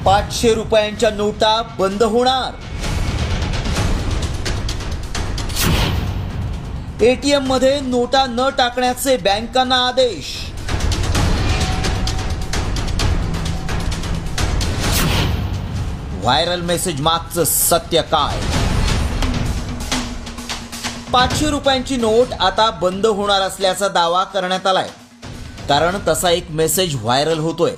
500 रुपयांच्या नोटा बंद होणार। एटीएम मध्ये नोटा न टाकण्याचे बँकांना आदेश। व्हायरल मेसेज मागचं सत्य काय? 500 रुपयांची नोट आता बंद होणार असल्याचा दावा करण्यात आलाय, कारण तसा एक मेसेज व्हायरल होतोय।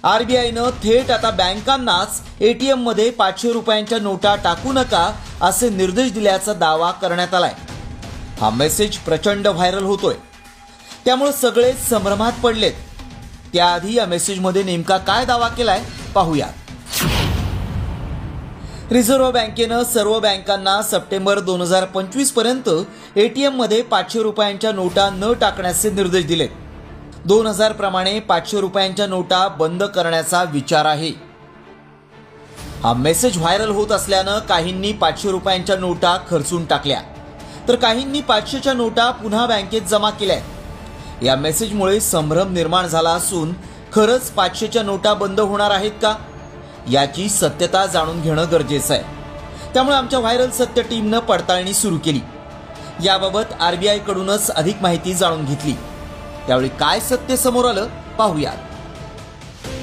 आरबीआयनं थेट आता बँकांनाच एटीएम मध्ये 500 रुपयांच्या नोटा टाकू नका असे निर्देश दिल्याचा दावा करण्यात आलाय। हा मेसेज प्रचंड व्हायरल होतोय, त्यामुळे सगळे संभ्रमात पडलेत। त्याआधी या मेसेजमध्ये नेमका काय दावा केलाय पाहूया। रिझर्व्ह बँकेनं सर्व बँकांना सप्टेंबर 2025 पर्यंत एटीएम मध्ये 500 रुपयांच्या नोटा न टाकण्याचे निर्देश दिलेत। 2000 प्रमाणे 500 रुपयांच्या नोटा बंद करण्याचा विचार आहे। हा मेसेज व्हायरल होत असल्यानं काहींनी 500 रुपयांच्या नोटा खर्चून टाकल्या, तर काहींनी 500च्या नोटा पुन्हा बँकेत जमा केल्या। या मेसेजमुळे संभ्रम निर्माण झाला असून खरंच 500च्या नोटा बंद होणार आहेत का याची सत्यता जाणून घेणं गरजेचं आहे। त्यामुळे आमच्या व्हायरल सत्य टीमनं पडताळणी सुरू केली। याबाबत आरबीआय कडूनच अधिक माहिती जाणून घेतली। त्यावेळी काय सत्य समोर आलं पाहूया।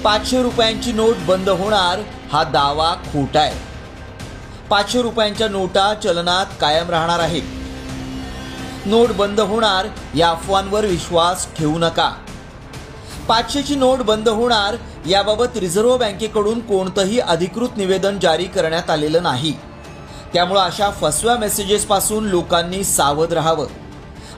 500 रुपयांची नोट बंद होणार हा दावा खोटा आहे। 500 रुपयांच्या नोटा चलनात कायम राहणार आहेत। नोट बंद होणार या अफवांवर विश्वास ठेवू नका। 500ची नोट बंद होणार याबाबत रिझर्व्ह बँकेकडून कोणतंही अधिकृत निवेदन जारी करण्यात आलेलं नाही। त्यामुळे अशा फसव्या मेसेजेस पासून लोकांनी सावध राहावं।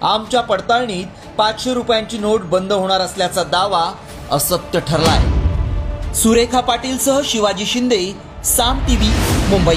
आमच्या पडताळणीत 500 रुपयांची नोट बंद होणार असल्याचा दावा असत्य ठरलाय। सुरेखा पाटीलसह शिवाजी शिंदे, साम टीव्ही, मुंबई।